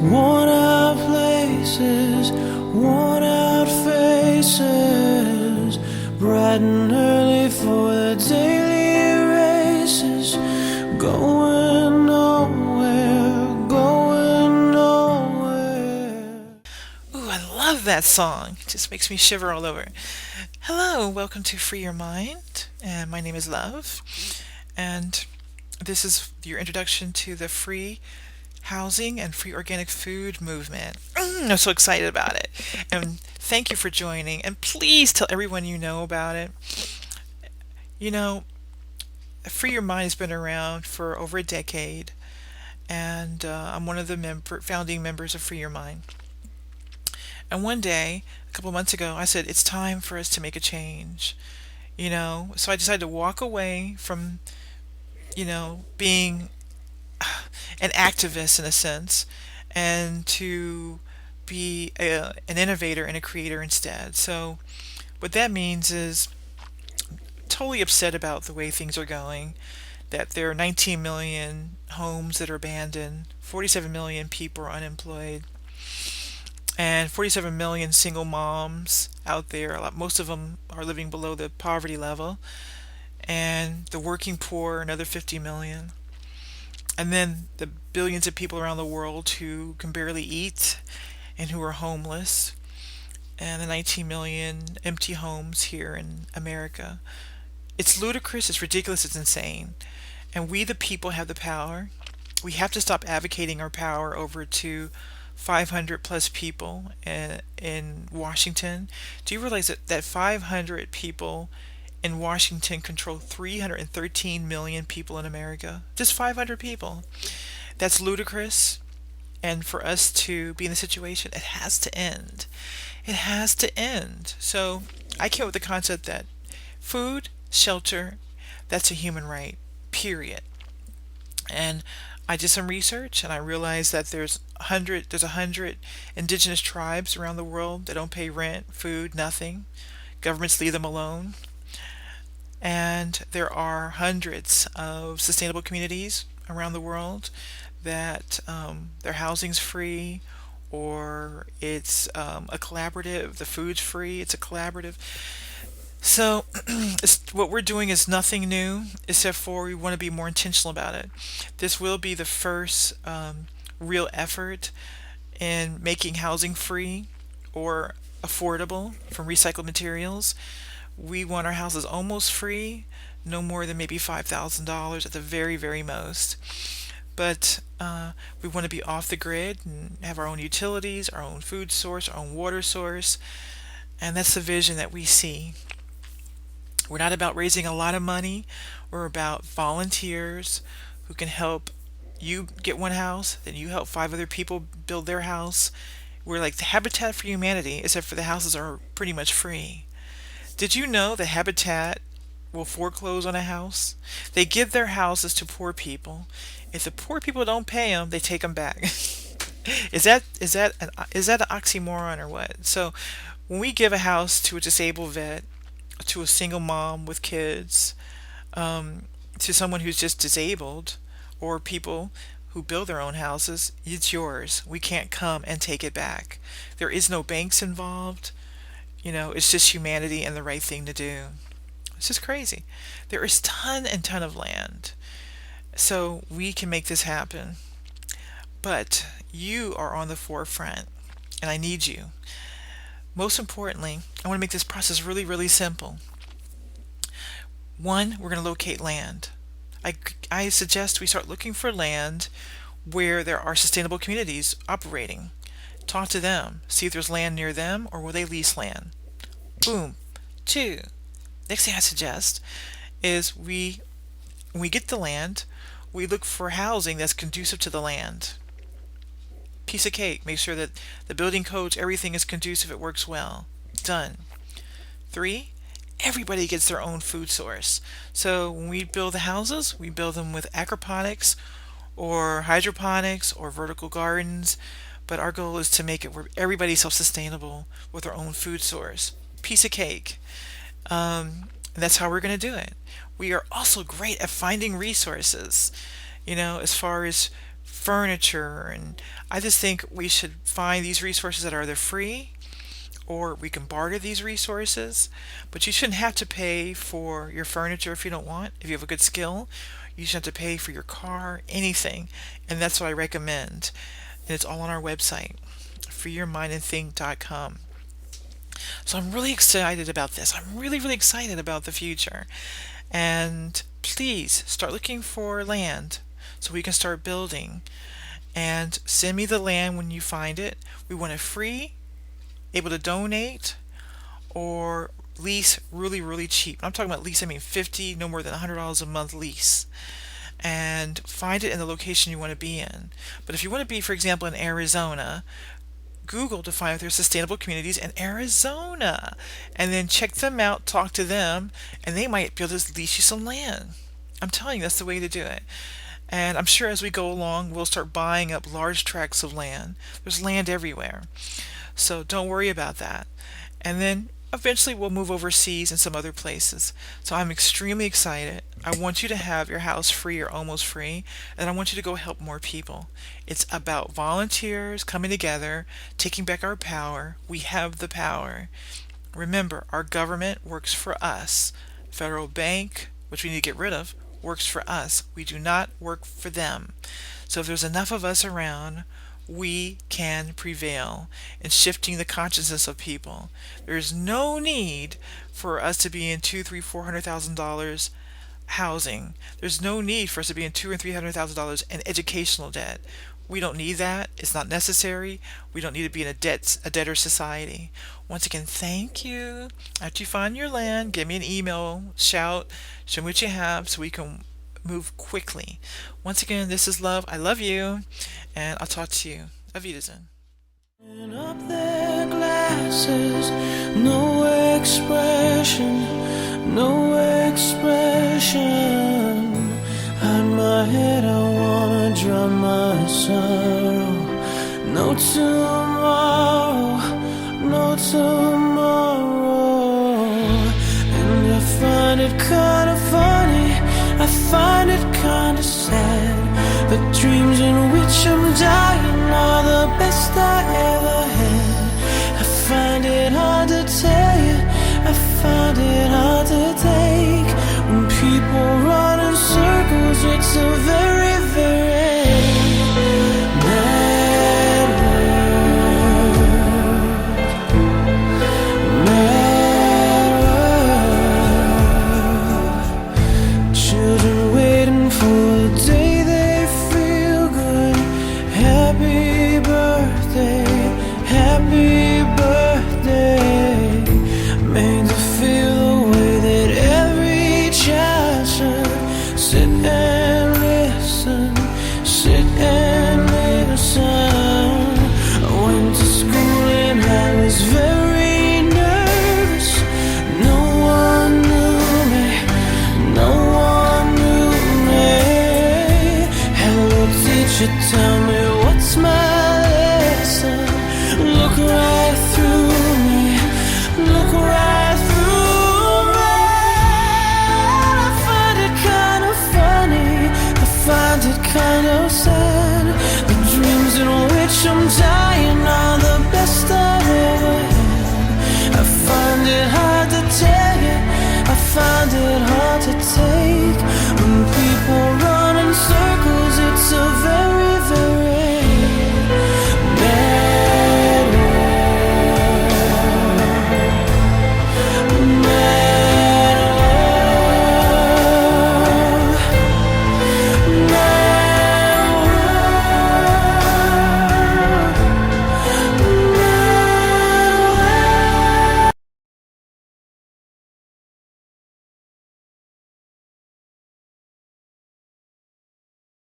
Worn out places, worn out faces, bright and early for the daily races, going nowhere, going nowhere. Ooh, I love that song. It just makes me shiver all over. Hello, welcome to Free Your Mind, and my name is Love, and this is your introduction to the free housing and free organic food movement. I'm so excited about it, and thank you for joining, and please tell everyone you know about it. You know, Free Your Mind has been around for over a decade, and I'm one of the founding members of Free Your Mind. And one day, a couple of months ago, I said, it's time for us to make a change. So I decided to walk away from, being an activist in a sense, and to be an innovator and a creator instead. So what that means is totally upset about the way things are going, that there are 19 million homes that are abandoned, 47 million people are unemployed, and 47 million single moms out there. Most of them are living below the poverty level, and the working poor, another 50 million. And then the billions of people around the world who can barely eat and who are homeless, and the 19 million empty homes here in America. It's ludicrous, it's ridiculous, it's insane. And we, the people, have the power. We have to stop advocating our power over to 500 plus people in Washington. Do you realize that 500 people in Washington control 313 million people in America? Just 500 people. That's ludicrous. And for us to be in the situation, it has to end. It has to end. So I came up with the concept that food, shelter, that's a human right, period. And I did some research and I realized that there's 100 indigenous tribes around the world that don't pay rent, food, nothing. Governments leave them alone. And there are hundreds of sustainable communities around the world that their housing's free, or it's a collaborative. The food's free. It's a collaborative. So what we're doing is nothing new, except for we want to be more intentional about it. This will be the first real effort in making housing free or affordable from recycled materials. We want our houses almost free, no more than maybe $5,000 at the very, very most. But we want to be off the grid and have our own utilities, our own food source, our own water source. And that's the vision that we see. We're not about raising a lot of money. We're about volunteers who can help you get one house, then you help five other people build their house. We're like the Habitat for Humanity, except for the houses are pretty much free. Did you know that Habitat will foreclose on a house? They give their houses to poor people. If the poor people don't pay them, they take them back. Is that an oxymoron or what? So when we give a house to a disabled vet, to a single mom with kids, to someone who's just disabled, or people who build their own houses, it's yours. We can't come and take it back. There is no banks involved. It's just humanity and the right thing to do. It's just crazy. There is ton and ton of land. So we can make this happen. But you are on the forefront, and I need you. Most importantly, I want to make this process really, really simple. One, we're going to locate land. I suggest we start looking for land where there are sustainable communities operating. Talk to them. See if there's land near them, or will they lease land. Boom. Two, next thing I suggest is when we get the land, we look for housing that's conducive to the land. Piece of cake. Make sure that the building codes, everything is conducive, it works well. Done. Three, everybody gets their own food source. So when we build the houses, we build them with aquaponics or hydroponics or vertical gardens. But our goal is to make it where everybody's self-sustainable with their own food source. Piece of cake. And that's how we're going to do it. We are also great at finding resources, as far as furniture, and I just think we should find these resources that are either free or we can barter these resources. But you shouldn't have to pay for your furniture if you don't want. If you have a good skill, you shouldn't have to pay for your car, anything. And that's what I recommend. And it's all on our website, freeyourmindandthink.com. So I'm really excited about this. I'm really, really excited about the future. And please start looking for land so we can start building. And send me the land when you find it. We want it free, able to donate, or lease really, really cheap. I'm talking about lease, I mean 50, no more than $100 a month lease. And find it in the location you want to be in. But if you want to be, for example, in Arizona, Google to find if there's sustainable communities in Arizona, and then check them out, talk to them, and they might be able to lease you some land. I'm telling you, that's the way to do it. And I'm sure as we go along, we'll start buying up large tracts of land. There's land everywhere. So don't worry about that. And then eventually we'll move overseas and some other places. So I'm extremely excited. I want you to have your house free or almost free, and I want you to go help more people. It's about volunteers coming together, taking back our power. We have the power. Remember, our government works for us. Federal bank, which we need to get rid of, works for us. We do not work for them. So if there's enough of us around, we can prevail in shifting the consciousness of people. There is no need for us to be in $200,000, $300,000 housing. There's no need for us to be in $200,000 or $300,000 in educational debt. We don't need that. It's not necessary. We don't need to be in a debtor society. Once again, thank you. After you find your land, give me an email, shout, show me what you have so we can move quickly. Once again, this is Love. I love you, and I'll talk to you. Auf Wiedersehen. Up their glasses, no expression, no expression. Hide my head, I wanna drown my sorrow. No tomorrow, no tomorrow. And I find it kinda funny, I find it kinda sad. The dreams in which I'm dying are the best I ever had. I find it hard to tell you, I find it hard to take. When people run in circles, it's a very, very mad world. Children waiting for the day they feel good. Happy birthday, happy birthday. Made to feel the way that every child should. Sit and listen, sit and listen. I went to school and I was very nervous. No one knew me, no one knew me. Hello teacher, tell me what's my lesson. Look right through me, look right through me. I find it kind of funny, I find it kind of sad. The dreams in which I'm dying are the best I've ever had. I find it hard to tell you, I find it hard to take.